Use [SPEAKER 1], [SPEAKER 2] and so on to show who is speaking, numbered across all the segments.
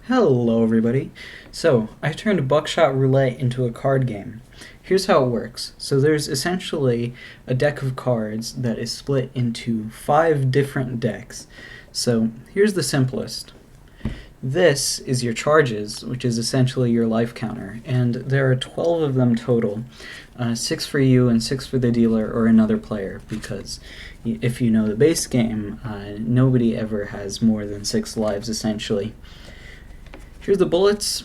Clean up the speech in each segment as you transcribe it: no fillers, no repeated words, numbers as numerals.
[SPEAKER 1] Hello everybody. So, I turned Buckshot Roulette into a card game. Here's how it works. So there's essentially a deck of cards that is split into 5 different decks. So, here's the simplest. This is your charges, which is essentially your life counter, and there are 12 of them total. 6 for you and 6 for the dealer or another player, because if you know the base game, nobody ever has more than 6 lives essentially. Here's the bullets.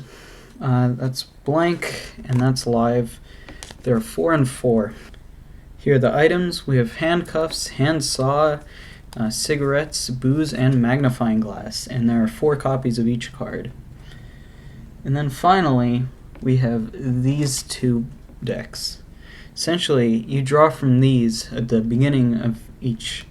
[SPEAKER 1] That's blank, and that's live. There are 4 and 4. Here are the items. We have handcuffs, handsaw, cigarettes, booze, and magnifying glass, and there are 4 copies of each card. And then finally, we have these 2 decks. Essentially, you draw from these at the beginning of each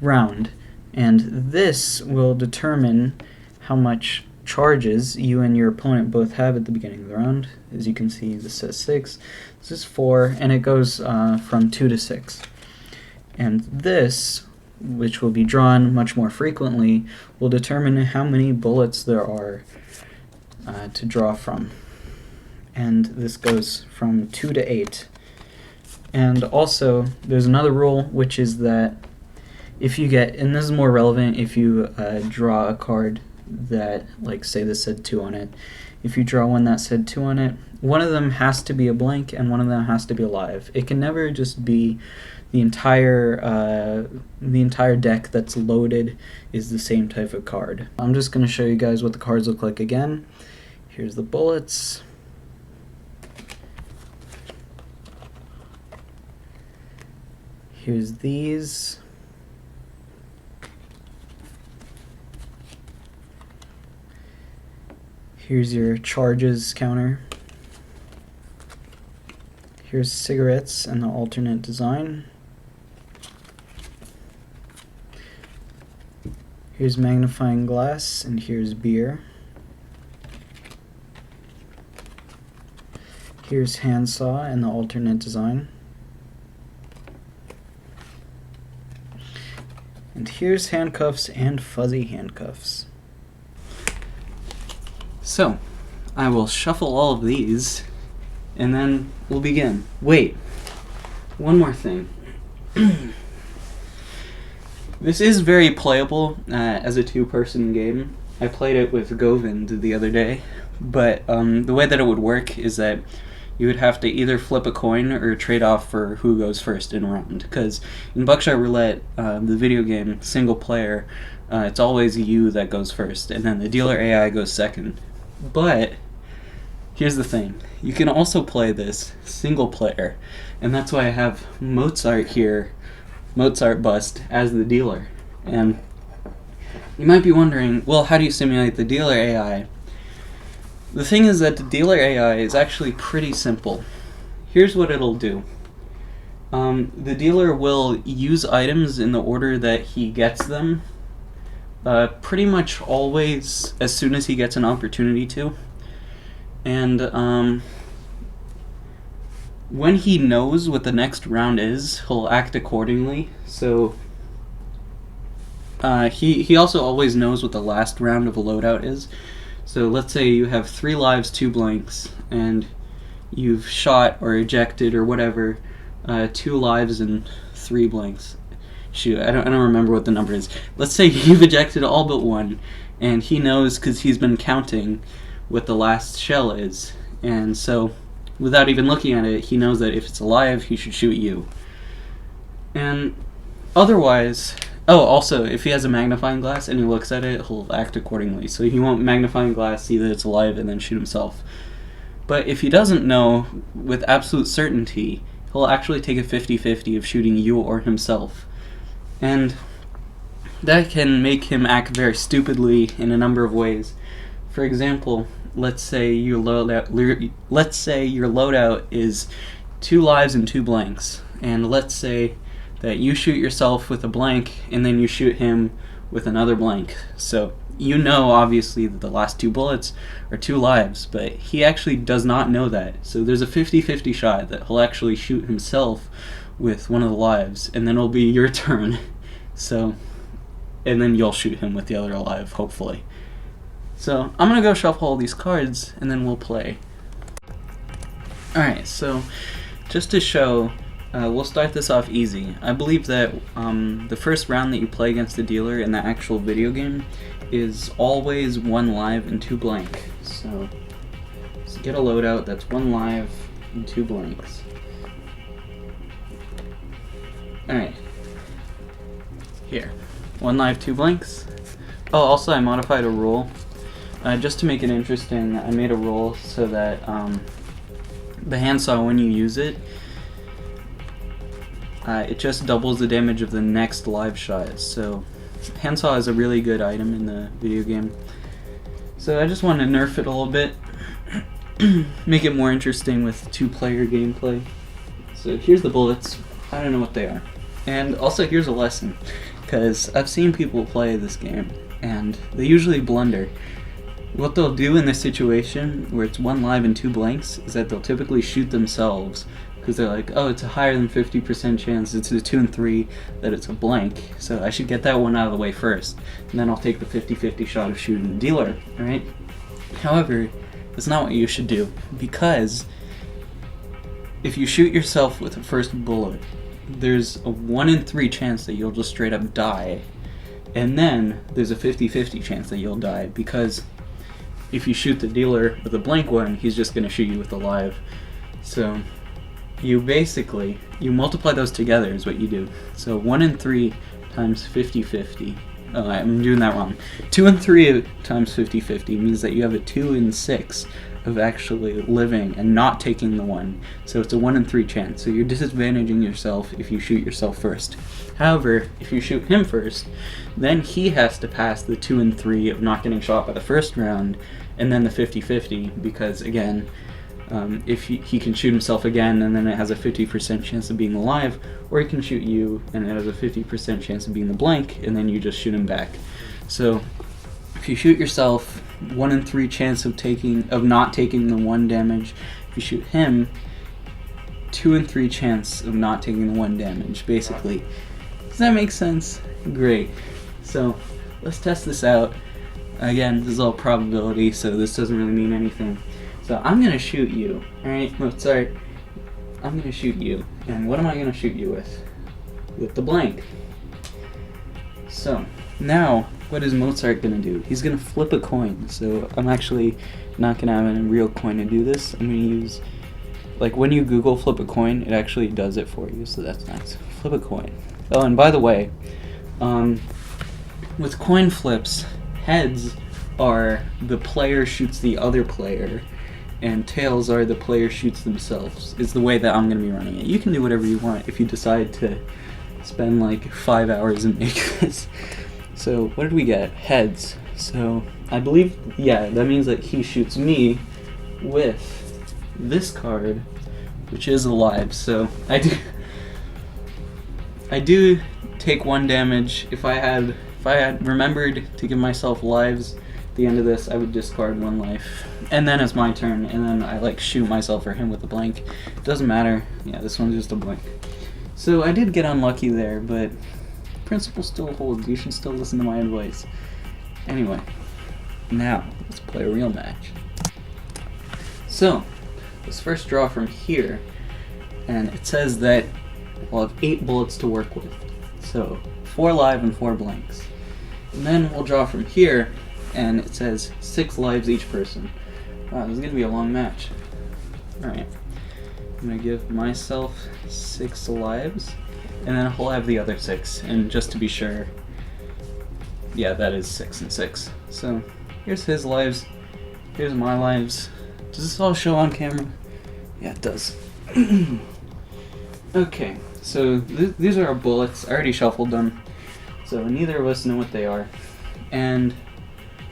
[SPEAKER 1] round, and this will determine how much charges you and your opponent both have at the beginning of the round. As you can see, this says 6, this is 4, and it goes from 2 to 6. And this, which will be drawn much more frequently, will determine how many bullets there are to draw from. And this goes from 2 to 8. And also, there's another rule, which is that if you get, and this is more relevant if you draw a card that, like, say this said 2 on it. If you draw one that said 2 on it, one of them has to be a blank and one of them has to be alive. It can never just be the entire deck that's loaded is the same type of card. I'm just going to show you guys what the cards look like again. Here's the bullets. Here's these. Here's your charges counter. Here's cigarettes and the alternate design. Here's magnifying glass, and here's beer. Here's handsaw and the alternate design. And here's handcuffs and fuzzy handcuffs. So, I will shuffle all of these, and then we'll begin. Wait, one more thing. This is very playable as a 2-person game. I played it with Govind the other day, but the way that it would work is that you would have to either flip a coin or trade off for who goes first in a round. Because in Buckshot Roulette, the video game, single player, it's always you that goes first, and then the dealer AI goes second. But here's the thing, you can also play this single player, and that's why I have Mozart here, Mozart bust, as the dealer. And you might be wondering, well, how do you simulate the dealer AI? The thing is that the dealer AI is actually pretty simple. Here's what it'll do. The dealer will use items in the order that he gets them, pretty much always as soon as he gets an opportunity to. And when he knows what the next round is, he'll act accordingly. So he also always knows what the last round of a loadout is. So let's say you have 3 lives, 2 blanks, and you've shot or ejected or whatever 2 lives and 3 blanks. Shoot, I don't remember what the number is. Let's say you've ejected all but 1, and he knows because he's been counting what the last shell is. And so, without even looking at it, he knows that if it's alive, he should shoot you. And otherwise, also, if he has a magnifying glass and he looks at it, he'll act accordingly. So he won't magnifying glass, see that it's alive, and then shoot himself. But if he doesn't know with absolute certainty, he'll actually take a 50-50 of shooting you or himself. And that can make him act very stupidly in a number of ways. For example, let's say your loadout is 2 lives and 2 blanks, and let's say that you shoot yourself with a blank and then you shoot him with another blank. So you know, obviously, that the last 2 bullets are 2 lives, but he actually does not know that. So there's a 50-50 shot that he'll actually shoot himself with one of the lives, and then it'll be your turn. So, and then you'll shoot him with the other alive, hopefully. So I'm gonna go shuffle all these cards and then we'll play. Alright, so just to show, we'll start this off easy. I believe that the first round that you play against the dealer in the actual video game is always 1 live and 2 blank. So get a loadout that's 1 live and 2 blanks. Alright. Here. 1 live, 2 blanks. Oh, also I modified a rule. Just to make it interesting, I made a rule so that the handsaw, when you use it, it just doubles the damage of the next live shot. So handsaw is a really good item in the video game. So I just want to nerf it a little bit, make it more interesting with 2-player gameplay. So here's the bullets. I don't know what they are. And also here's a lesson, because I've seen people play this game and they usually blunder. What they'll do in this situation where it's 1 live and 2 blanks is that they'll typically shoot themselves, because they're like, oh, it's a higher than 50% chance, it's a 2 and 3 that it's a blank, so I should get that one out of the way first, and then I'll take the 50-50 shot of shooting the dealer, alright? However, that's not what you should do, because if you shoot yourself with the first bullet, there's a 1 in 3 chance that you'll just straight up die, and then there's a 50-50 chance that you'll die, because if you shoot the dealer with a blank one, he's just going to shoot you with a live. So you basically, you multiply those together is what you do. So 1 in 3 times 50-50. Oh, I'm doing that wrong. 2 and 3 times 50-50 means that you have a 2 in 6 of actually living and not taking the 1. So it's a 1 in 3 chance. So you're disadvantaging yourself if you shoot yourself first. However, if you shoot him first, then he has to pass the 2 and 3 of not getting shot by the first round, and then the 50-50, because again, if he can shoot himself again and then it has a 50% chance of being alive, or he can shoot you and it has a 50% chance of being the blank, and then you just shoot him back. So if you shoot yourself, 1 in 3 chance of not taking the 1 damage. If you shoot him, 2 in 3 chance of not taking the 1 damage, basically. Does that make sense? Great. So let's test this out. Again, this is all probability, so this doesn't really mean anything. So I'm gonna shoot you, alright? Mozart, I'm gonna shoot you. And what am I gonna shoot you with? With the blank. So now, what is Mozart gonna do? He's gonna flip a coin. So I'm actually not gonna have a real coin to do this. I'm gonna use, like when you Google flip a coin, it actually does it for you, so that's nice. Flip a coin. Oh, and by the way, with coin flips, heads are the player shoots the other player, and tails are the player shoots themselves, is the way that I'm going to be running it. You can do whatever you want if you decide to spend like 5 hours and make this. So what did we get? Heads. So I believe, yeah, that means that he shoots me with this card, which is alive. So I do take 1 damage. If I had remembered to give myself lives at the end of this, I would discard 1 life. And then it's my turn, and then I like shoot myself or him with a blank. It doesn't matter. Yeah, this one's just a blank. So I did get unlucky there, but principle still holds. You should still listen to my advice. Anyway, now let's play a real match. So let's first draw from here, and it says that we'll have 8 bullets to work with. So 4 live and 4 blanks. And then we'll draw from here, and it says 6 lives each person. Wow, this is going to be a long match. Alright. I'm going to give myself 6 lives, and then he'll have the other 6. And just to be sure, yeah, that is 6 and 6. So here's his lives, here's my lives. Does this all show on camera? Yeah, it does. Okay, so these are our bullets. I already shuffled them, so neither of us know what they are. And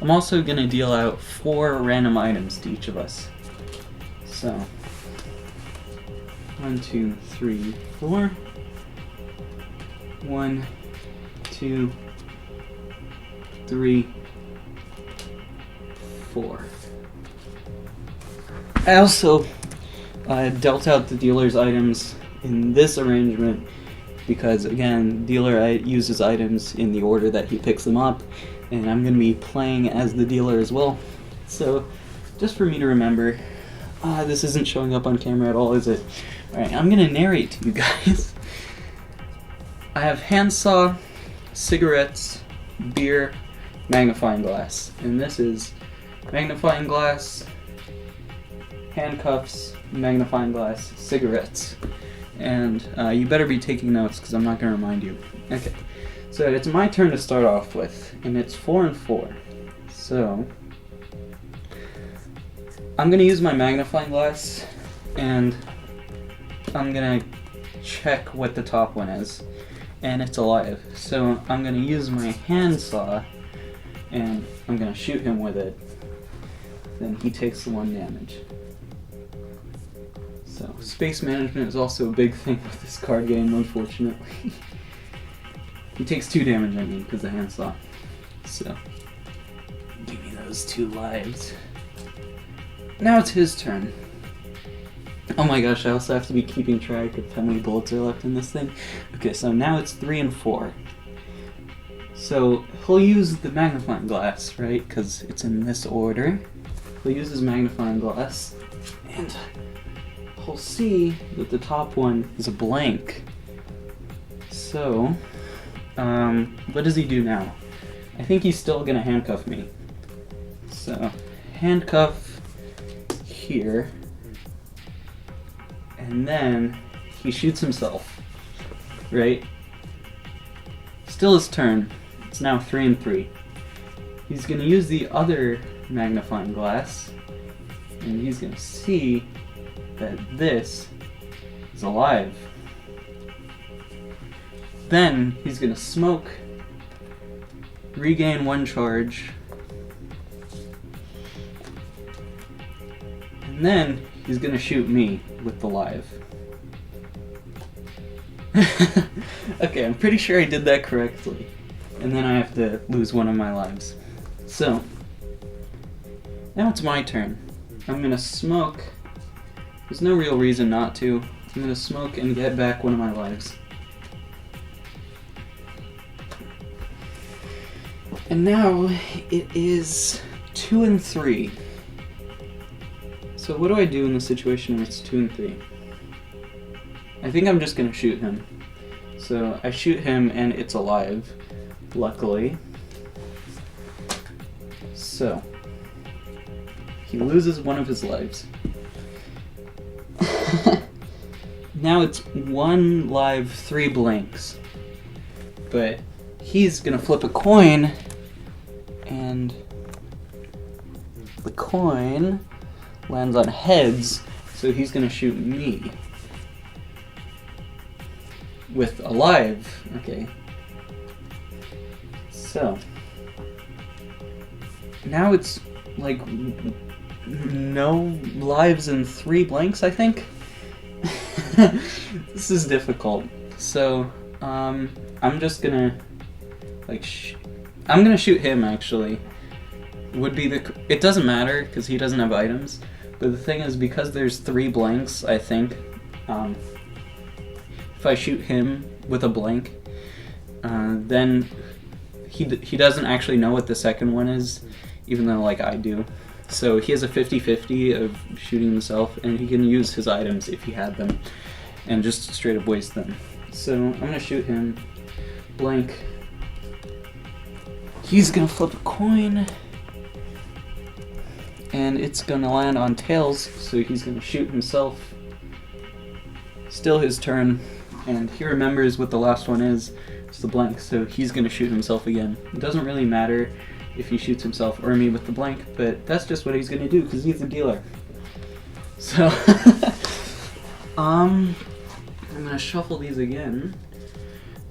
[SPEAKER 1] I'm also going to deal out 4 random items to each of us. So 1, 2, 3, 4. 1, 2, 3, 4. I also dealt out the dealer's items in this arrangement because, again, dealer uses items in the order that he picks them up, and I'm gonna be playing as the dealer as well. So, just for me to remember, this isn't showing up on camera at all, is it? Alright, I'm gonna narrate to you guys. I have handsaw, cigarettes, beer, magnifying glass. And this is magnifying glass, handcuffs, magnifying glass, cigarettes. And you better be taking notes because I'm not going to remind you. Okay, so it's my turn to start off with, and it's 4 and 4. So I'm going to use my magnifying glass, and I'm going to check what the top one is. And it's alive. So I'm going to use my handsaw, and I'm going to shoot him with it. Then he takes the 1 damage. So, space management is also a big thing with this card game, unfortunately. He takes 2 damage, I mean, because of the handsaw. So, give me those 2 lives. Now it's his turn. Oh my gosh, I also have to be keeping track of how many bullets are left in this thing. Okay, so now it's 3 and 4. So, he'll use the magnifying glass, right? Because it's in this order. He'll use his magnifying glass, and we'll see that the top one is a blank. So, what does he do now? I think he's still gonna handcuff me. So, handcuff here, and then he shoots himself, right? Still his turn. It's now 3 and 3. He's gonna use the other magnifying glass, and he's gonna see that this is alive. Then he's gonna smoke, regain 1 charge, and then he's gonna shoot me with the live. Okay, I'm pretty sure I did that correctly. And then I have to lose 1 of my lives. So, now it's my turn. I'm gonna smoke. There's no real reason not to. I'm gonna smoke and get back 1 of my lives. And now it is 2 and 3. So what do I do in the situation where it's 2 and 3? I think I'm just gonna shoot him. So I shoot him and it's alive, luckily. So he loses 1 of his lives. Now it's 1 live, 3 blanks. But he's gonna flip a coin, and the coin lands on heads, so he's gonna shoot me with a live. Okay. So now it's like no lives and 3 blanks, I think. This is difficult. So I'm just gonna I'm gonna shoot him actually. It doesn't matter because he doesn't have items. But the thing is, because there's 3 blanks, I think if I shoot him with a blank, then he doesn't actually know what the second one is, even though like I do. So he has a 50-50 of shooting himself, and he can use his items if he had them, and just straight up waste them. So I'm gonna shoot him, blank. He's gonna flip a coin, and it's gonna land on tails, so he's gonna shoot himself. Still his turn, and he remembers what the last one is. It's the blank, so he's gonna shoot himself again. It doesn't really matter if he shoots himself or me with the blank, but that's just what he's gonna do because he's the dealer. So I'm gonna shuffle these again.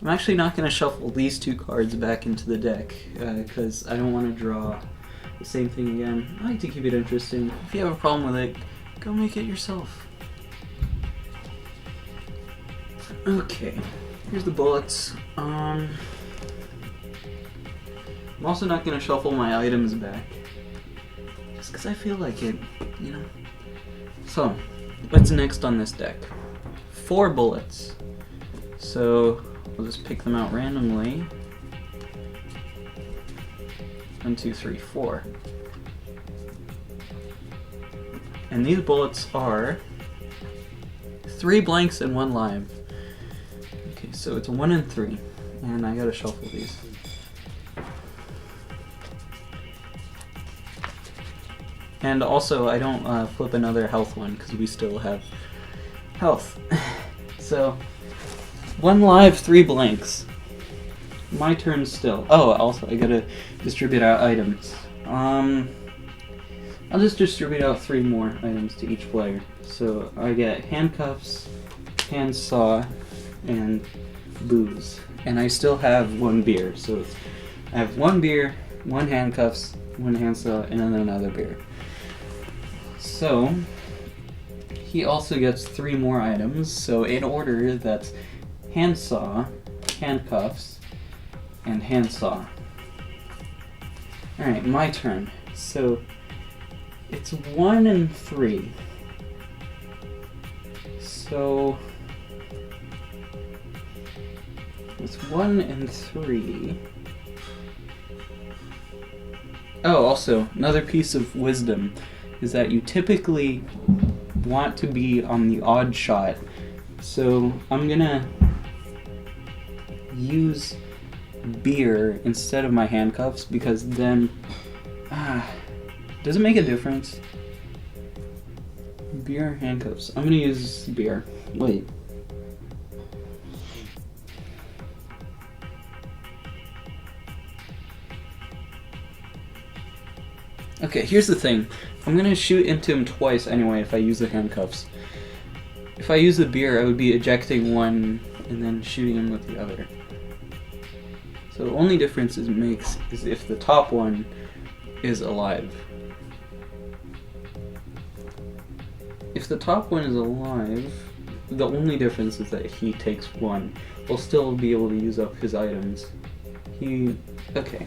[SPEAKER 1] I'm actually not gonna shuffle these 2 cards back into the deck because I don't want to draw the same thing again. I like to keep it interesting. If you have a problem with it, go make it yourself. Okay, here's the bullets. I'm also not going to shuffle my items back, just because I feel like it, you know. So, what's next on this deck? 4 bullets. So, I'll just pick them out randomly. 1, 2, 3, 4. And these bullets are 3 blanks and 1 live. Okay, so it's 1 and 3, and I gotta shuffle these. And also, I don't flip another health one because we still have health. So, 1 live, 3 blanks. My turn still. Oh, also, I gotta distribute out items. I'll just distribute out 3 more items to each player. So I get handcuffs, handsaw, and booze. And I still have 1 beer. So I have 1 beer, 1 handcuffs, 1 handsaw, and then another beer. So he also gets 3 more items. So in order, that's handsaw, handcuffs, and handsaw. Alright, my turn. So it's 1 and 3. So it's 1 and 3. Oh, also, another piece of wisdom is that you typically want to be on the odd shot. So I'm gonna use beer instead of my handcuffs because then does it make a difference? Beer, handcuffs. I'm gonna use beer. Wait. Okay, here's the thing. I'm gonna shoot into him twice anyway if I use the handcuffs. If I use the beer, I would be ejecting one and then shooting him with the other. So the only difference it makes is if the top one is alive. If the top one is alive, the only difference is that he takes 1. He'll still be able to use up his items. Okay.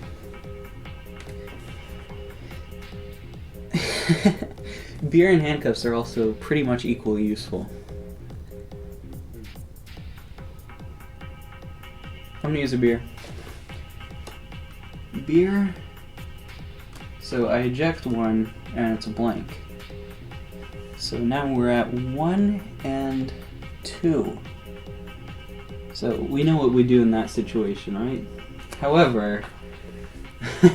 [SPEAKER 1] Beer and handcuffs are also pretty much equally useful. I'm gonna use a beer. Beer. So I eject 1 and it's a blank. So now we're at 1 and 2. So we know what we do in that situation, right? However,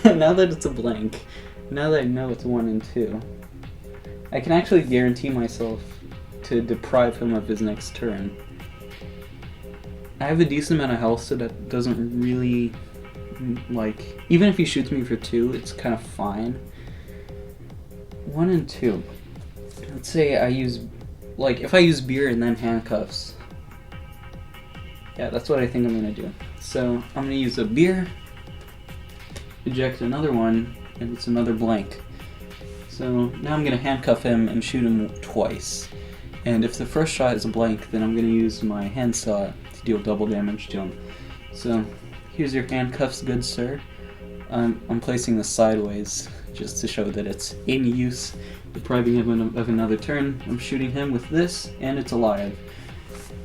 [SPEAKER 1] now that it's a blank, now that I know it's 1 and 2, I can actually guarantee myself to deprive him of his next turn. I have a decent amount of health, so that doesn't really, like, even if he shoots me for 2, it's kind of fine. 1 and 2. Let's say I use, like, if I use beer and then handcuffs. Yeah, that's what I think I'm gonna do. So I'm gonna use a beer, eject another one, and it's another blank. So now I'm gonna handcuff him and shoot him twice. And if the first shot is a blank, then I'm gonna use my handsaw to deal double damage to him. So here's your handcuffs, good sir. I'm placing this sideways just to show that it's in use, depriving him of another turn. I'm shooting him with this, and it's alive.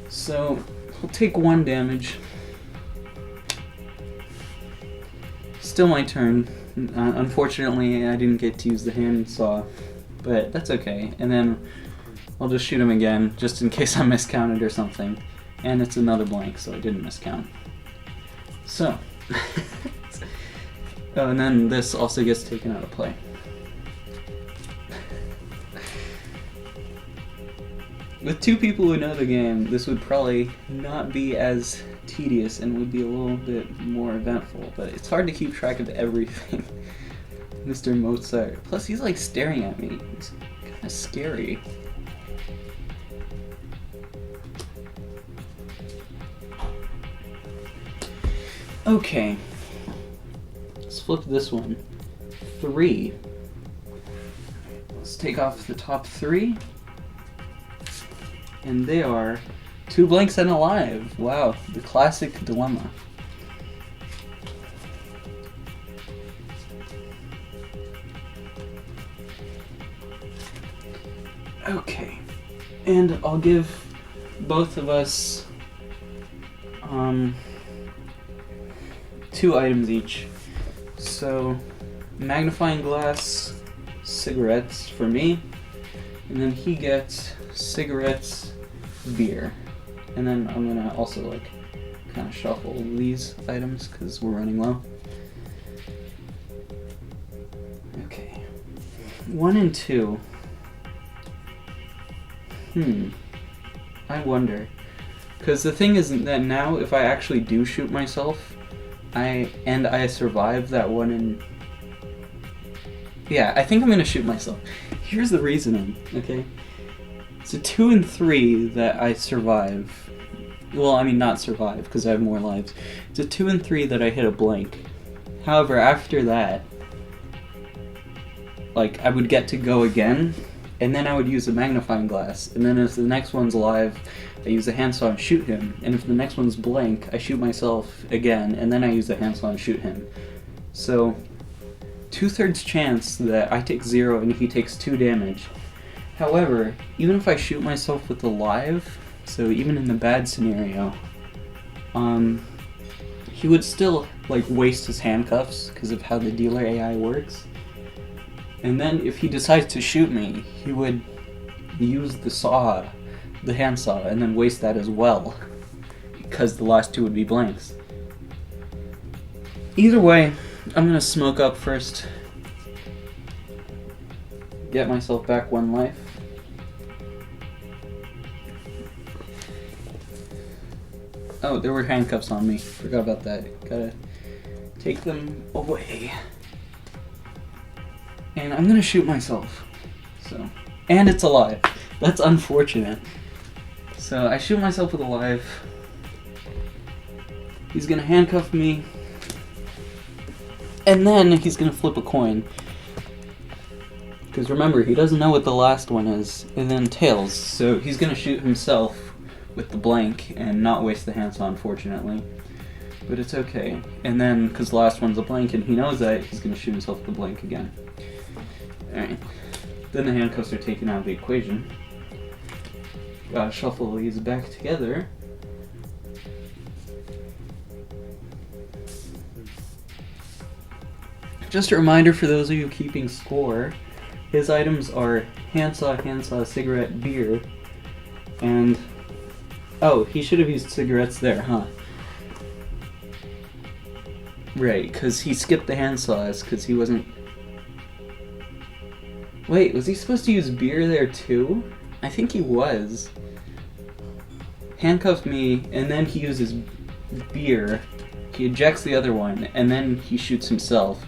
[SPEAKER 1] So I'll take 1 damage. Still my turn. Unfortunately, I didn't get to use the handsaw, but that's okay. And then I'll just shoot him again, just in case I miscounted or something. And it's another blank, so I didn't miscount. So, oh, and then this also gets taken out of play. With 2 people who know the game, this would probably not be as tedious and would be a little bit more eventful, but it's hard to keep track of everything. Mr. Mozart. Plus, he's like staring at me. It's kind of scary. Okay. Let's flip this one. 3. Let's take off the top 3. And they are 2 blanks and alive. Wow, the classic dilemma. Okay, and I'll give both of us 2 items each. So magnifying glass, cigarettes for me, and then he gets cigarettes, beer. And then I'm gonna also like kind of shuffle these items because we're running low. Okay. 1 and 2. I wonder. Because the thing is that now if I actually do shoot myself, I survive that 1 and... Yeah, I think I'm gonna shoot myself. Here's the reasoning, okay? So 2 and 3 that I survive. Well, I mean not survive, because I have more lives. It's a 2 and 3 that I hit a blank. However, after that, like, I would get to go again, and then I would use a magnifying glass, and then if the next one's alive, I use a handsaw and shoot him, and if the next one's blank, I shoot myself again, and then I use the handsaw and shoot him. So, 2/3 chance that I take 0 and he takes 2 damage. However, even if I shoot myself with the live, so even in the bad scenario, he would still like waste his handcuffs because of how the dealer AI works. And then if he decides to shoot me, he would use the handsaw, and then waste that as well, because the last 2 would be blanks. Either way, I'm gonna smoke up first, get myself back 1 life. Oh, there were handcuffs on me. Forgot about that. Gotta take them away. And I'm gonna shoot myself. So, and it's alive. That's unfortunate. So I shoot myself with a live. He's gonna handcuff me. And then he's gonna flip a coin. Because remember, he doesn't know what the last one is. And then tails. So he's gonna shoot himself with the blank and not waste the handsaw, unfortunately. But it's okay. And then, because the last one's a blank and he knows that, he's gonna shoot himself with the blank again. Alright. Then the handcuffs are taken out of the equation. Gotta shuffle these back together. Just a reminder for those of you keeping score, his items are handsaw, cigarette, beer, and... Oh, he should have used cigarettes there, huh? Right, because he skipped the handsaws, because he wasn't... Wait, was he supposed to use beer there too? I think he was. Handcuffed me, and then he uses beer. He ejects the other one, and then he shoots himself.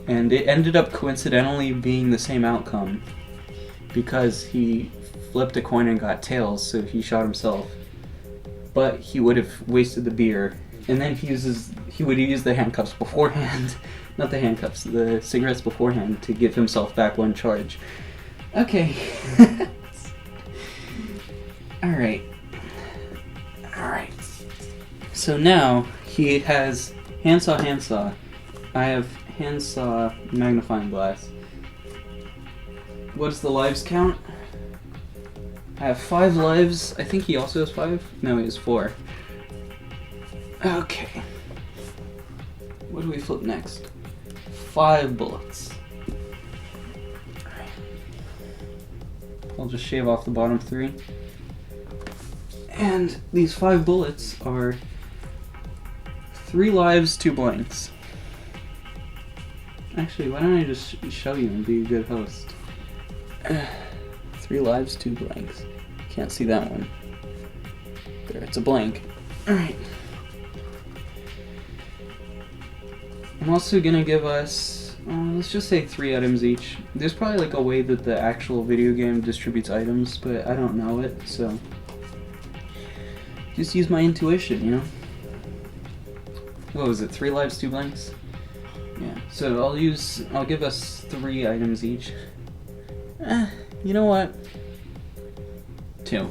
[SPEAKER 1] And it ended up coincidentally being the same outcome, because he flipped a coin and got tails, so he shot himself. But he would have wasted the beer, and then he would use the handcuffs beforehand. Not the handcuffs, the cigarettes beforehand to give himself back 1 charge. Okay. Alright. Alright. So now he has handsaw. I have handsaw, magnifying glass. What's the lives count? I have 5 lives. I think he also has 5. No, he has 4. Okay. What do we flip next? 5 bullets. Alright. I'll just shave off the bottom 3. And these 5 bullets are 3 lives, 2 blanks. Actually, why don't I just show you and be a good host? 3 lives, 2 blanks. Can't see that one. There, it's a blank. Alright. I'm also gonna give us, let's just say 3 items each. There's probably like a way that the actual video game distributes items, but I don't know it, so just use my intuition, you know? What was it, 3 lives, 2 blanks? Yeah, so I'll give us 3 items each. You know what? 2.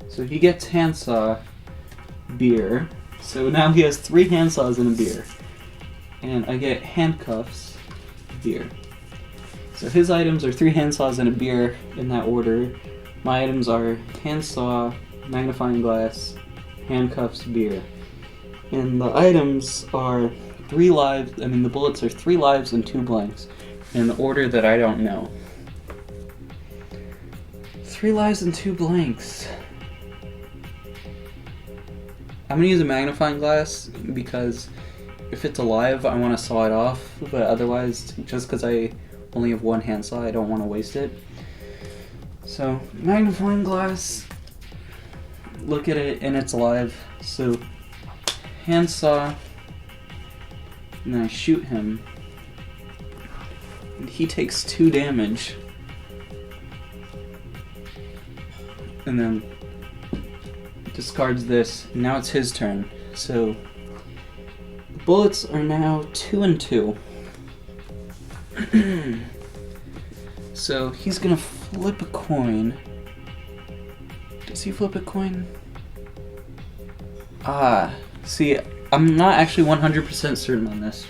[SPEAKER 1] So he gets handsaw, beer. So now he has 3 handsaws and a beer. And I get handcuffs, beer. So his items are 3 handsaws and a beer in that order. My items are handsaw, magnifying glass, handcuffs, beer. And the items are 3 lives. I mean, the bullets are 3 lives and 2 blanks in an order that I don't know. 3 lives and 2 blanks. I'm gonna use a magnifying glass because if it's alive, I want to saw it off, but otherwise, just because I only have 1 handsaw, I don't want to waste it. So, magnifying glass, look at it, and it's alive. So, handsaw, and then I shoot him, and he takes 2 damage. And then discards this. Now it's his turn. So the bullets are now 2 and 2. So he's gonna flip a coin. Does he flip a coin? See, I'm not actually 100% certain on this.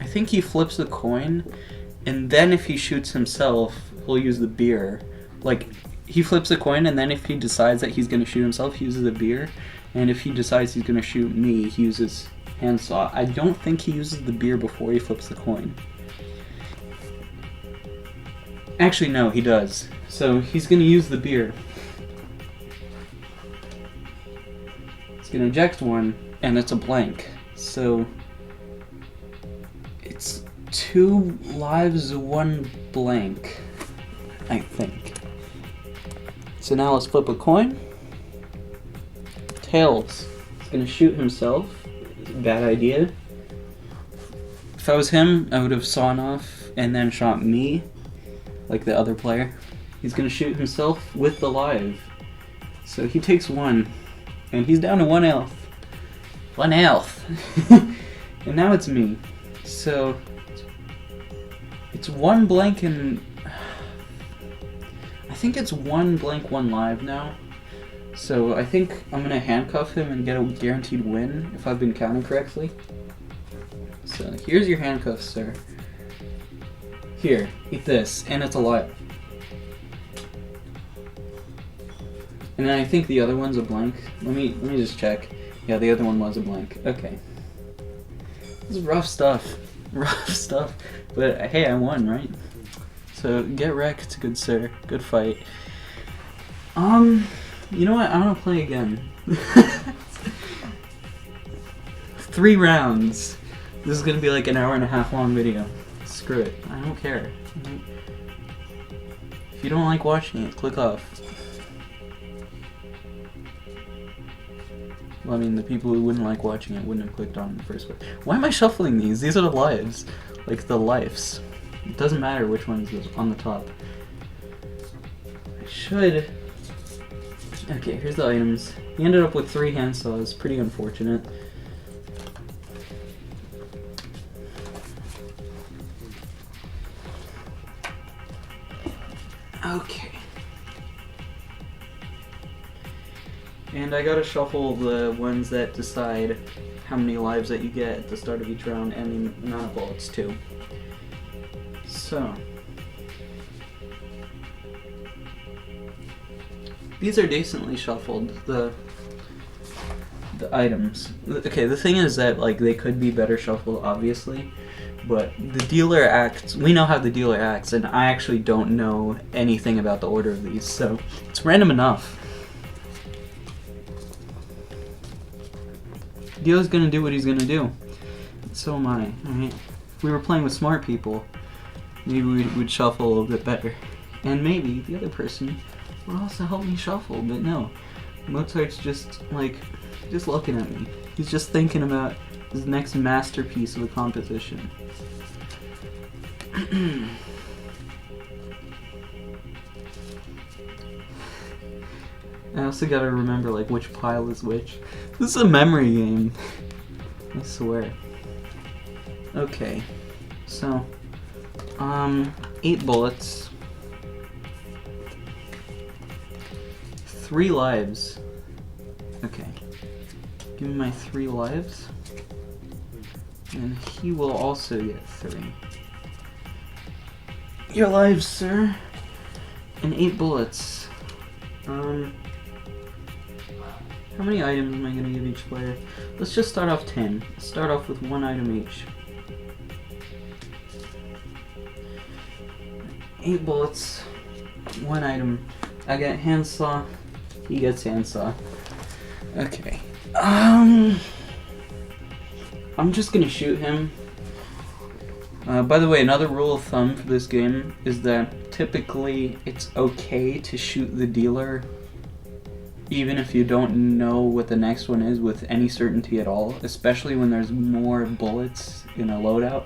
[SPEAKER 1] I think he flips the coin, and then if he shoots himself, he'll use the beer. Like, he flips a coin, and then if he decides that he's going to shoot himself, he uses the beer. And if he decides he's going to shoot me, he uses handsaw. I don't think he uses the beer before he flips the coin. Actually, no, he does. So he's going to use the beer. He's going to eject 1, and it's a blank. So it's 2 lives, 1 blank, I think. So now let's flip a coin. Tails. He's gonna shoot himself. Bad idea. If I was him, I would have sawn off and then shot me, like the other player. He's gonna shoot himself with the live. So he takes 1, and he's down to 1 health. 1 health. And now it's me. So it's 1 blank and I think it's 1 blank, 1 live now. So I think I'm gonna handcuff him and get a guaranteed win if I've been counting correctly. So here's your handcuffs, sir. Here, eat this, and it's alive. And then I think the other one's a blank. Let me just check. Yeah, the other one was a blank. Okay. This is rough stuff. Rough stuff. But hey, I won, right? So get wrecked, good sir. Good fight. You know what? I want to play again. 3 rounds. This is gonna be like an 1.5 hour long video. Screw it. I don't care. If you don't like watching it, click off. Well, I mean, the people who wouldn't like watching it wouldn't have clicked on it in the first place. Why am I shuffling these? These are the lives. Like the lives. It doesn't matter which one is on the top. I should... Okay, here's the items. He ended up with 3 handsaws. Pretty unfortunate. Okay. And I gotta shuffle the ones that decide how many lives that you get at the start of each round and the amount of bullets too. So these are decently shuffled, the items. Okay, the thing is that like they could be better shuffled, obviously, but the dealer acts, we know how the dealer acts, and I actually don't know anything about the order of these, so it's random enough. Dealer's gonna do what he's gonna do. So am I, alright? If we were playing with smart people, maybe we would shuffle a little bit better. And maybe the other person would also help me shuffle, but no. Mozart's just, like, just looking at me. He's just thinking about his next masterpiece of a composition. I also gotta remember, like, which pile is which. This is a memory game. I swear. Okay. So, 8 bullets. 3 lives. Okay. Give me my 3 lives. And he will also get 3. Your lives, sir. And 8 bullets. How many items am I going to give each player? Let's just start off 10. Let's start off with 1 item each. 8 bullets, 1 item. I get handsaw, he gets handsaw. Okay. I'm just gonna shoot him. By the way, another rule of thumb for this game is that typically it's okay to shoot the dealer even if you don't know what the next one is with any certainty at all, especially when there's more bullets in a loadout.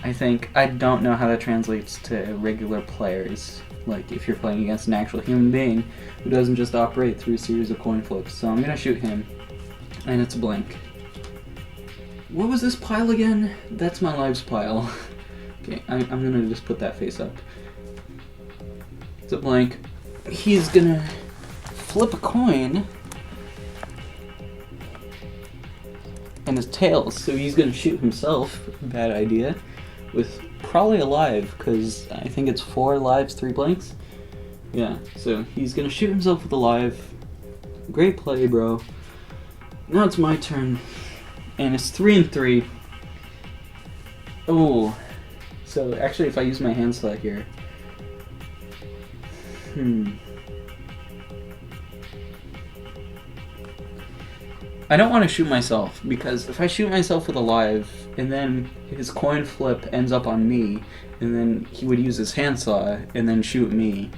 [SPEAKER 1] I don't know how that translates to regular players, like if you're playing against an actual human being who doesn't just operate through a series of coin flips. So I'm gonna shoot him, and it's blank. What was this pile again? That's my lives pile. Okay, I'm gonna just put that face up. It's a blank. He's gonna flip a coin, and it's tails, so he's gonna shoot himself. Bad idea. With probably a live, because I think it's 4 lives, 3 blanks. Yeah, so he's gonna shoot himself with a live. Great play, bro. Now it's my turn, and it's 3 and 3. Oh, so actually, if I use my handsaw here, I don't want to shoot myself, because if I shoot myself with a live, and then his coin flip ends up on me, and then he would use his handsaw, and then shoot me,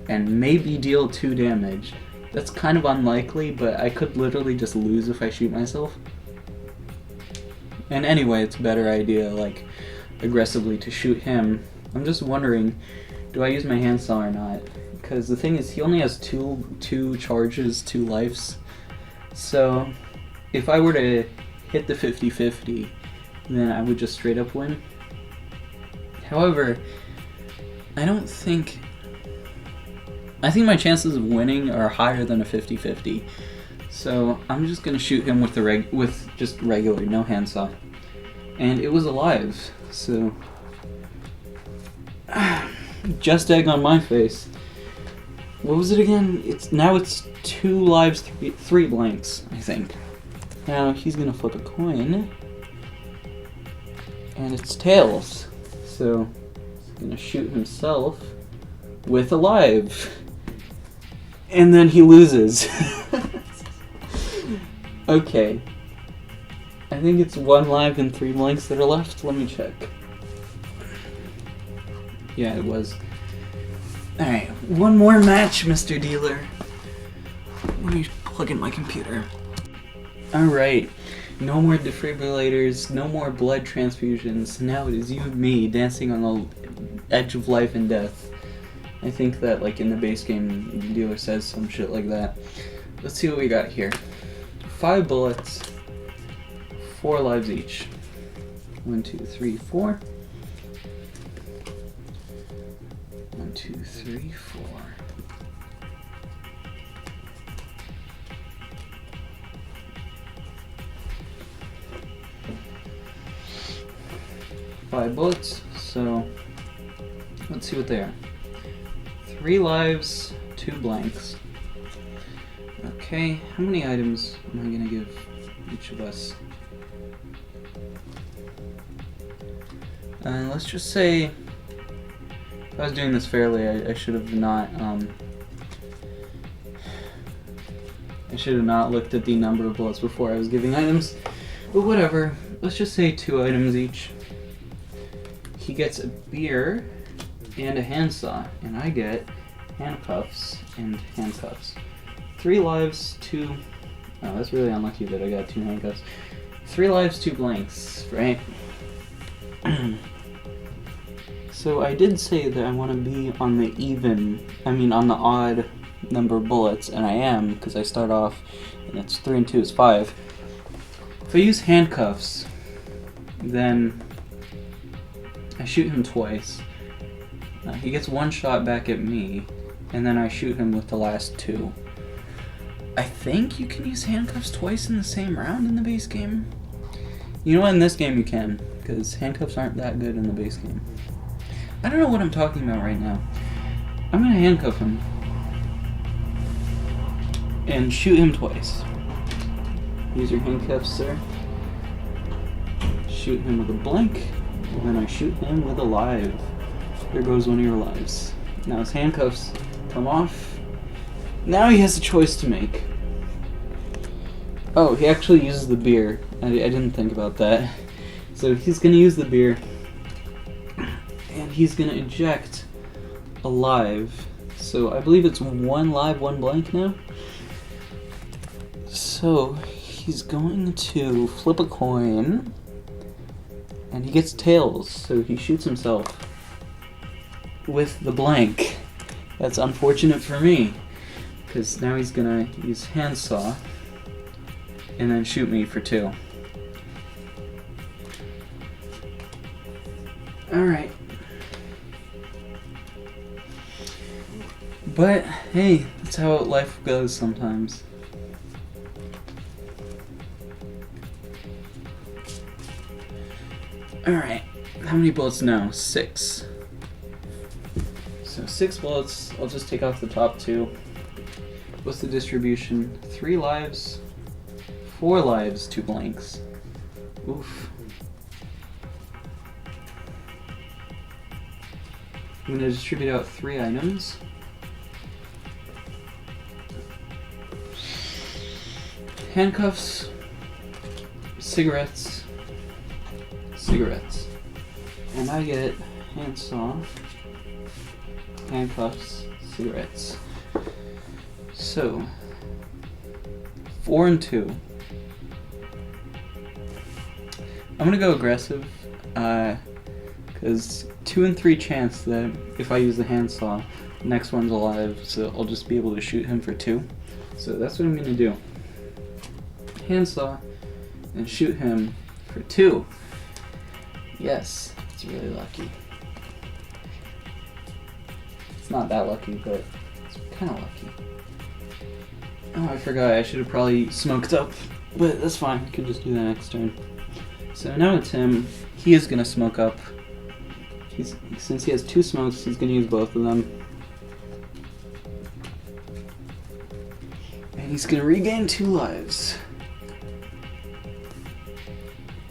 [SPEAKER 1] and maybe deal 2 damage. That's kind of unlikely, but I could literally just lose if I shoot myself. And anyway, it's a better idea, like, aggressively to shoot him. I'm just wondering, do I use my handsaw or not? Because the thing is, he only has two charges, 2 lives. So if I were to hit the 50-50, then I would just straight up win. However, I think my chances of winning are higher than a 50-50. So I'm just gonna shoot him with just regular, no handsaw. And it was alive, so just egg on my face. What was it again? Now it's 2 lives, 3 blanks, I think. Now he's gonna flip a coin, and it's tails. So he's gonna shoot himself with a live, and then he loses. Okay. I think it's 1 live and 3 blanks that are left. Let me check. Yeah, it was. Alright, 1 more match, Mr. Dealer. Let me plug in my computer. Alright, no more defibrillators, no more blood transfusions. Now it is you and me dancing on the edge of life and death. I think that, like, in the base game, the dealer says some shit like that. Let's see what we got here. 5 bullets, 4 lives each. 1, 2, 3, 4. 1, 2, 3, 4. Five bullets, so let's see what they are. 3 lives, 2 blanks. Okay, how many items am I gonna give each of us? Let's just say, if I was doing this fairly, I should have not, looked at the number of bullets before I was giving items, but whatever. Let's just say 2 items each. He gets a beer and a handsaw, and I get handcuffs and handcuffs. 3 lives, 2... Oh, that's really unlucky that I got 2 handcuffs. 3 lives, 2 blanks, right? So I did say that I want to be on the on the odd number of bullets, and I am, because I start off, and it's 3 and 2 is 5. If I use handcuffs, then I shoot him twice. He gets 1 shot back at me, and then I shoot him with the last 2. I think you can use handcuffs twice in the same round in the base game. You know what, in this game you can, because handcuffs aren't that good in the base game. I don't know what I'm talking about right now. I'm gonna handcuff him. and shoot him twice. Use your handcuffs, sir. Shoot him with a blank, and then I shoot him with a live. There goes one of your lives. Now his handcuffs come off. Now he has a choice to make. Oh, he actually uses the beer. I didn't think about that. So he's gonna use the beer, and he's gonna eject a live. So I believe it's one live, one blank now. So he's going to flip a coin, and he gets tails, so he shoots himself with the blank. That's unfortunate for me, because now he's gonna use handsaw and then shoot me for 2. Alright. But, hey, that's how life goes sometimes. Alright, how many bullets now? 6. So 6 bullets, I'll just take off the top 2. What's the distribution? 3 lives, 4 lives, 2 blanks. Oof. I'm going to distribute out 3 items. Handcuffs, cigarettes, and I get handsaw, handcuffs, cigarettes. So 4 and 2. I'm gonna go aggressive, because 2 and 3 chance that if I use the handsaw, the next one's alive, so I'll just be able to shoot him for 2. So that's what I'm gonna do. Handsaw and shoot him for 2. Yes, it's really lucky. It's not that lucky, but it's kind of lucky. Oh, I forgot. I should have probably smoked up, but that's fine. I can just do that next turn. So now it's him. He is gonna smoke up. Since he has 2 smokes, he's gonna use both of them. And he's gonna regain 2 lives.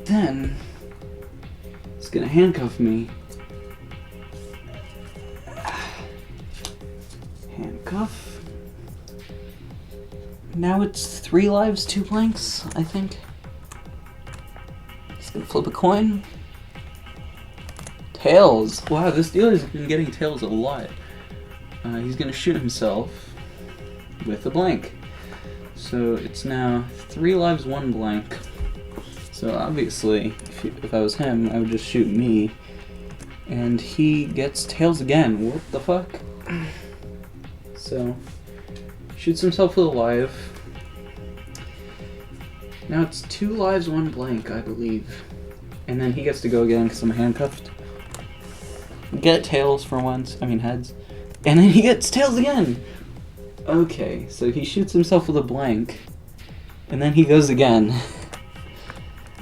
[SPEAKER 1] Then he's gonna handcuff me. Handcuff. Now it's 3 lives, 2 blanks, I think. He's gonna flip a coin. Tails. Wow, this dealer's been getting tails a lot. He's gonna shoot himself with a blank. So it's now 3 lives, 1 blank. So obviously, if I was him, I would just shoot me. And he gets tails again. What the fuck? So, shoots himself with a live. Now it's 2 lives, 1 blank, I believe. And then he gets to go again because I'm handcuffed. Get tails for once. I mean heads. And then he gets tails again! Okay, so he shoots himself with a blank. And then he goes again.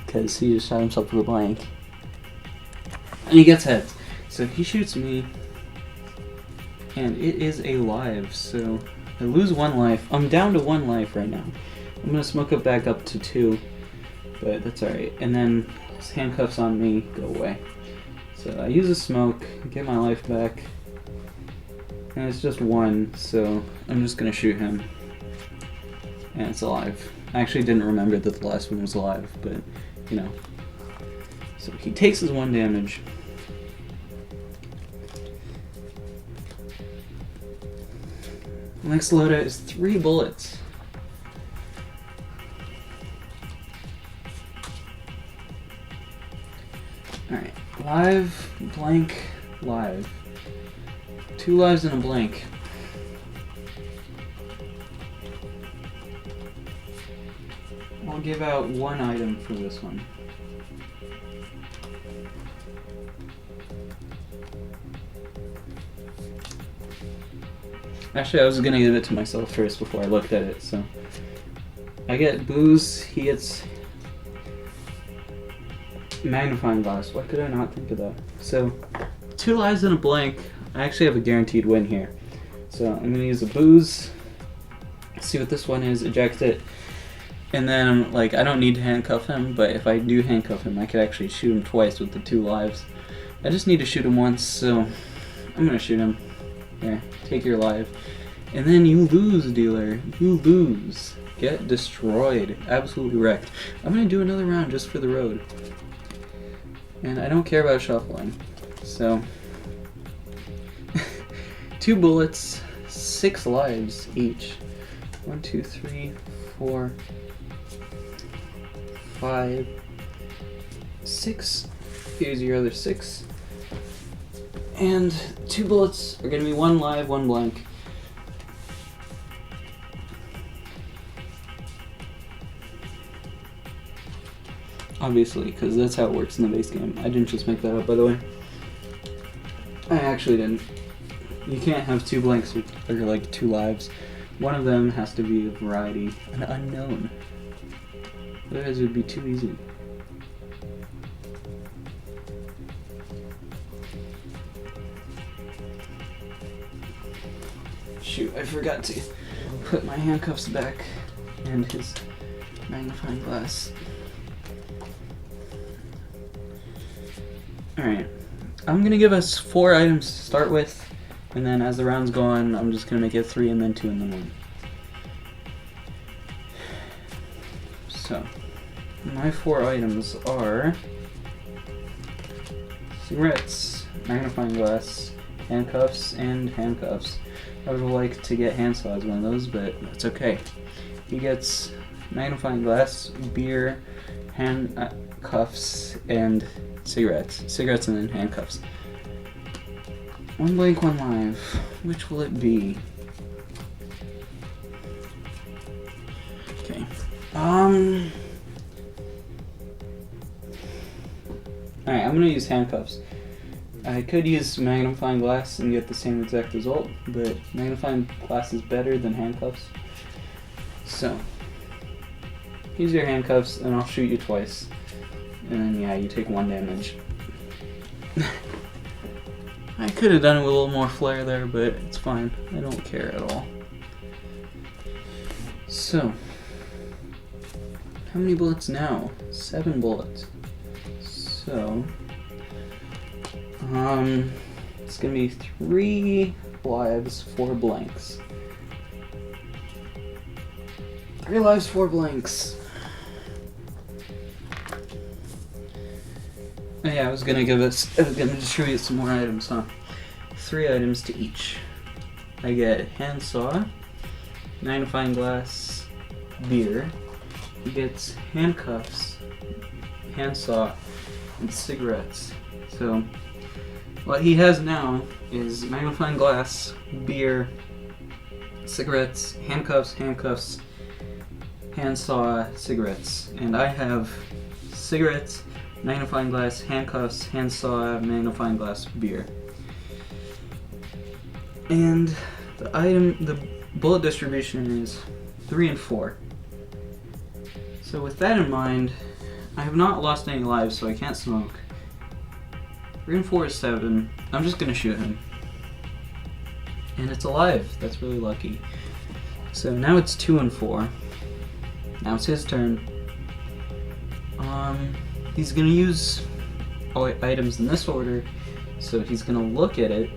[SPEAKER 1] Because he just shot himself with a blank. And he gets heads. So he shoots me. And it is a live, so I lose 1 life. I'm down to 1 life right now. I'm gonna smoke it back up to 2, but that's alright. And then his handcuffs on me go away. So I use a smoke, get my life back, and it's just 1, so I'm just gonna shoot him. And it's alive. I actually didn't remember that the last one was alive, but you know. So he takes his 1 damage. Next loadout is 3 bullets. Alright, live, blank, live. 2 lives and a blank. I'll give out 1 item for this one. Actually, I was gonna give it to myself first before I looked at it, so. I get booze, he gets magnifying glass. Why could I not think of that? So, 2 lives and a blank. I actually have a guaranteed win here. So, I'm gonna use a booze, See what this one is, eject it. And then, like, I don't need to handcuff him, but if I do handcuff him, I could actually shoot him twice with the 2 lives. I just need to shoot him once, so I'm gonna shoot him. Here, take your life. And then you lose, dealer. You lose. Get destroyed. Absolutely wrecked. I'm gonna do another round just for the road. And I don't care about shuffling. So, 2 bullets, 6 lives each. 1, 2, 3, 4, 5, 6. Here's your other 6. And 2 bullets are gonna be 1 live, 1 blank. Obviously, because that's how it works in the base game. I didn't just make that up, by the way. I actually didn't. You can't have 2 blanks or like 2 lives. One of them has to be a variety, an unknown. Otherwise it would be too easy. Shoot, I forgot to put my handcuffs back and his magnifying glass. Alright, I'm gonna give us 4 items to start with, and then as the rounds go on, I'm just gonna make it 3 and then 2 and then 1. So, my 4 items are cigarettes, magnifying glass, handcuffs, and handcuffs. I would like to get handsaw as one of those, but that's okay. He gets magnifying glass, beer, handcuffs, and cigarettes. Cigarettes and then handcuffs. 1 blank, 1 live. Which will it be? Okay. Alright, I'm gonna use handcuffs. I could use magnifying glass and get the same exact result, but magnifying glass is better than handcuffs. So, use your handcuffs and I'll shoot you twice. And then, yeah, you take 1 damage. I could have done it with a little more flair there, but it's fine. I don't care at all. So, how many bullets now? 7 bullets. So, it's gonna be 3 lives, 4 blanks. 3 lives, 4 blanks. Oh yeah, I was gonna distribute some more items, huh? 3 items to each. I get handsaw, magnifying glass, beer. He gets handcuffs, handsaw, and cigarettes. So, what he has now is magnifying glass, beer, cigarettes, handcuffs, handsaw, cigarettes. And I have cigarettes, magnifying glass, handcuffs, handsaw, magnifying glass, beer. And the bullet distribution is 3 and 4. So with that in mind, I have not lost any lives, so I can't smoke. 3 and 4 is 7. I'm just gonna shoot him. And it's alive. That's really lucky. So now it's 2 and 4. Now it's his turn. He's gonna use all items in this order. So he's gonna look at it,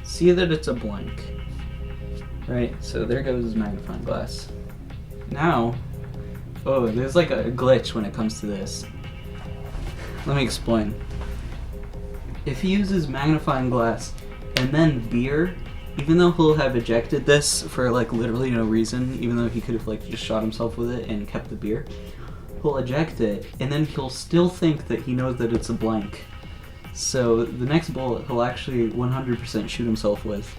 [SPEAKER 1] see that it's a blank. Right, so there goes his magnifying glass. Now, oh, there's like a glitch when it comes to this. Let me explain. If he uses magnifying glass and then beer, even though he'll have ejected this for like literally no reason, even though he could have like just shot himself with it and kept the beer, he'll eject it and then he'll still think that he knows that it's a blank. So the next bullet he'll actually 100% shoot himself with.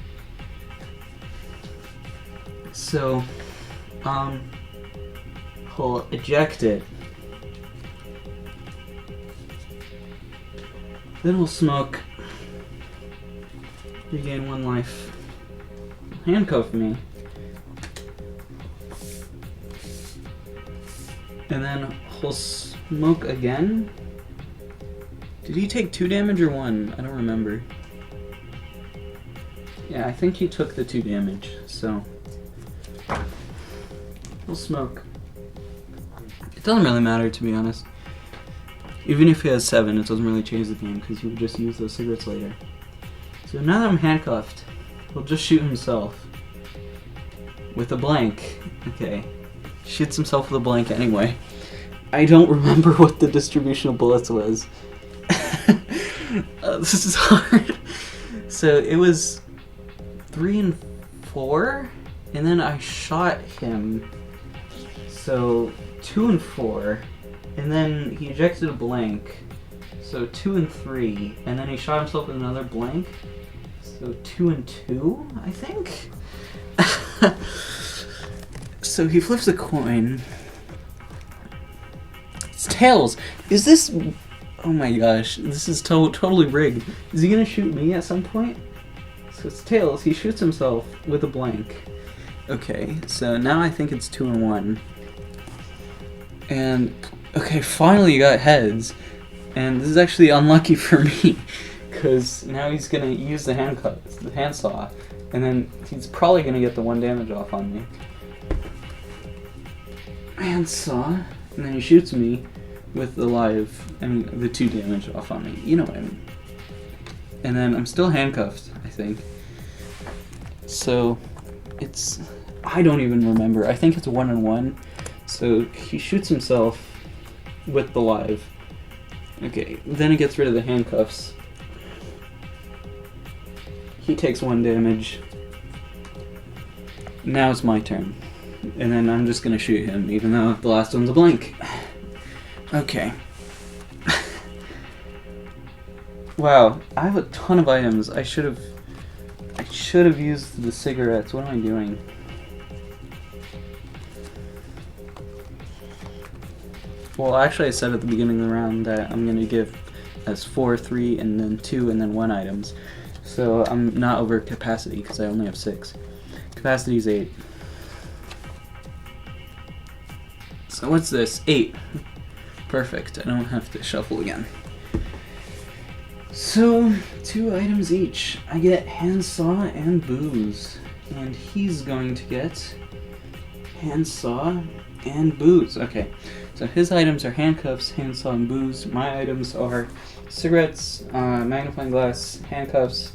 [SPEAKER 1] So, he'll eject it. Then we'll smoke. Regain 1 life. Handcuff me. And then he'll smoke again. Did he take 2 damage or 1? I don't remember. Yeah, I think he took the 2 damage, so. We'll smoke. It doesn't really matter, to be honest. Even if he has 7, it doesn't really change the game because he would just use those cigarettes later. So now that I'm handcuffed, he'll just shoot himself with a blank. Okay. Shoots himself with a blank anyway. I don't remember what the distribution of bullets was. This is hard. So it was 3 and 4, and then I shot him. So 2 and 4, and then he ejected a blank. So 2 and 3, and then he shot himself with another blank. So 2 and 2, I think. So he flips a coin. It's tails. Is this? Oh my gosh, this is totally rigged. Is he gonna shoot me at some point? So it's tails. He shoots himself with a blank. Okay, so now I think it's 2 and 1. And okay, finally you got heads. And this is actually unlucky for me, because now he's gonna use the handsaw, and then he's probably gonna get the 1 damage off on me. Handsaw, and then he shoots me with the the 2 damage off on me. You know what I mean. And then I'm still handcuffed, I think. So it's, I don't even remember. I think it's 1 and 1. So he shoots himself with the live. Okay, then he gets rid of the handcuffs. He takes 1 damage. Now it's my turn. And then I'm just gonna shoot him, even though the last one's a blank. Okay. Wow, I have a ton of items. I should have used the cigarettes. What am I doing? Well, actually I said at the beginning of the round that I'm gonna give as 4, 3, and then 2, and then 1 items. So I'm not over capacity because I only have 6. Capacity is 8. So what's this? 8. Perfect. I don't have to shuffle again. So 2 items each. I get handsaw and booze, and he's going to get handsaw and booze. Okay. So his items are handcuffs, handsaw, and booze. My items are cigarettes, magnifying glass, handcuffs,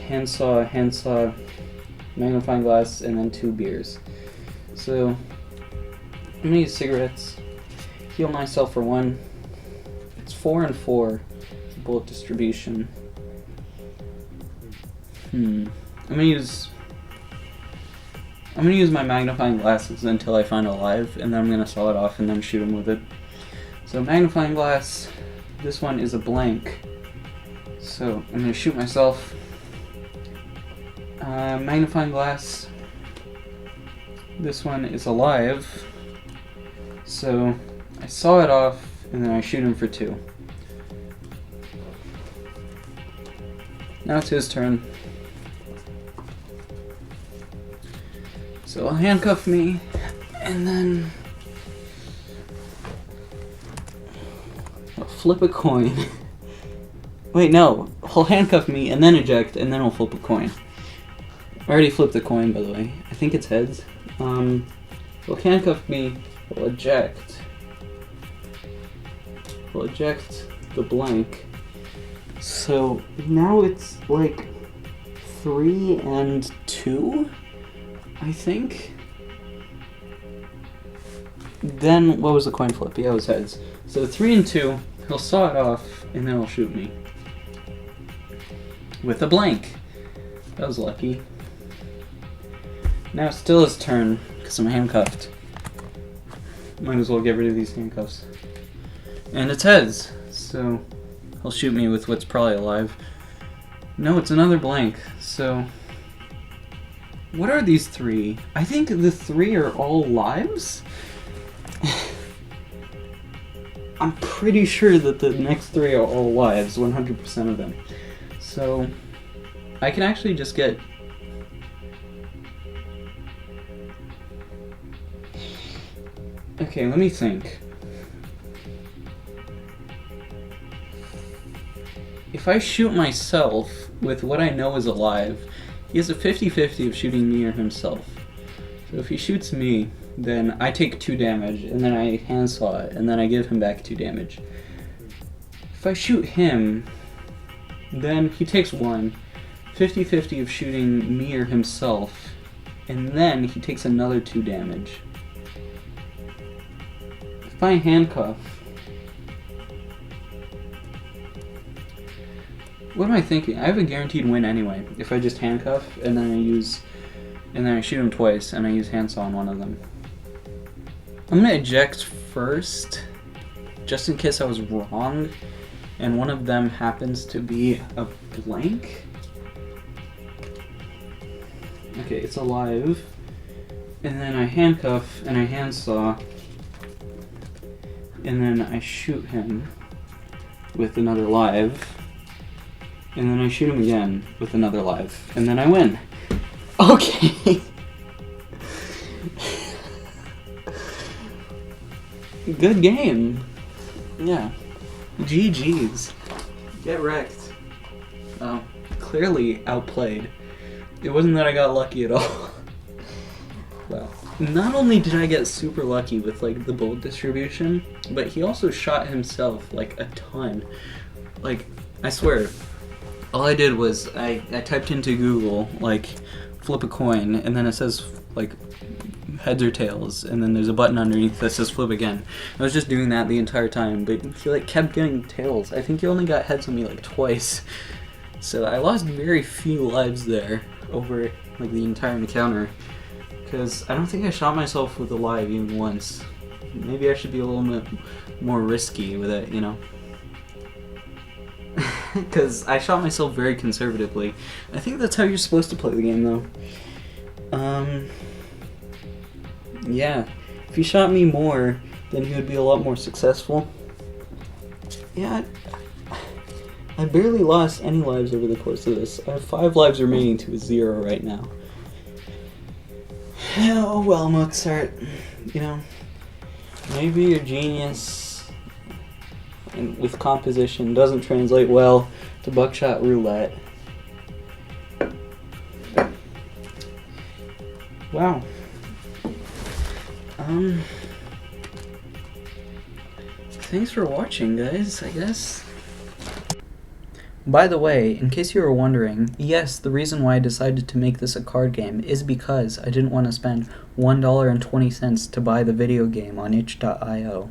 [SPEAKER 1] handsaw, magnifying glass, and then 2 beers. So I'm gonna use cigarettes, heal myself for 1. It's 4 and 4, bullet distribution. I'm gonna use my magnifying glasses until I find a live, and then I'm gonna saw it off and then shoot him with it. So magnifying glass, this one is a blank. So I'm gonna shoot myself. Magnifying glass, this one is alive. So I saw it off, and then I shoot him for 2. Now it's his turn. So he'll handcuff me, and then I'll flip a coin. Wait, no. He'll handcuff me, and then eject, and then I'll flip a coin. I already flipped the coin, by the way. I think it's heads. He'll handcuff me, he'll eject. He'll eject the blank. So now it's like 3 and 2? I think. Then what was the coin flip? Yeah, it was heads. So 3 and 2, he'll saw it off, and then he'll shoot me with a blank. That was lucky. Now it's still his turn because I'm handcuffed. Might as well get rid of these handcuffs. And it's heads, so he'll shoot me with what's probably alive. No, it's another blank. So what are these 3? I think the 3 are all lives? I'm pretty sure that the next 3 are all lives, 100% of them. So I can actually just get... Okay, let me think. If I shoot myself with what I know is alive, he has a 50-50 of shooting me or himself. If So if he shoots me, then I take 2 damage, and then I handsaw it, and then I give him back 2 damage. If I shoot him, then he takes 1, 50-50 of shooting me or himself, and then he takes another 2 damage. If I handcuff, what am I thinking? I have a guaranteed win anyway. If I just handcuff and then I shoot him twice and I use handsaw on one of them. I'm gonna eject first, just in case I was wrong, and one of them happens to be a blank. Okay, it's alive. And then I handcuff and I handsaw, and then I shoot him with another live. And then I shoot him again with another live, and then I win. Okay. Good game. Yeah. GG's. Get wrecked. Clearly outplayed. It wasn't that I got lucky at all. Well, not only did I get super lucky with like the bullet distribution, but he also shot himself like a ton. Like, I swear, all I did was I typed into Google, like, flip a coin, and then it says, like, heads or tails, and then there's a button underneath that says flip again. I was just doing that the entire time, but he, like, kept getting tails. I think he only got heads on me, like, twice. So I lost very few lives there over, like, the entire encounter, because I don't think I shot myself with a live even once. Maybe I should be a little bit more risky with it, you know? Because I shot myself very conservatively. I think that's how you're supposed to play the game, though. Yeah. If he shot me more, then he would be a lot more successful. Yeah, I barely lost any lives over the course of this. I have 5 lives remaining to a 0 right now. Oh well, Mozart. You know, maybe your genius and with composition doesn't translate well to Buckshot Roulette. Wow. Thanks for watching, guys, I guess. By the way, in case you were wondering, yes, the reason why I decided to make this a card game is because I didn't want to spend $1.20 to buy the video game on itch.io.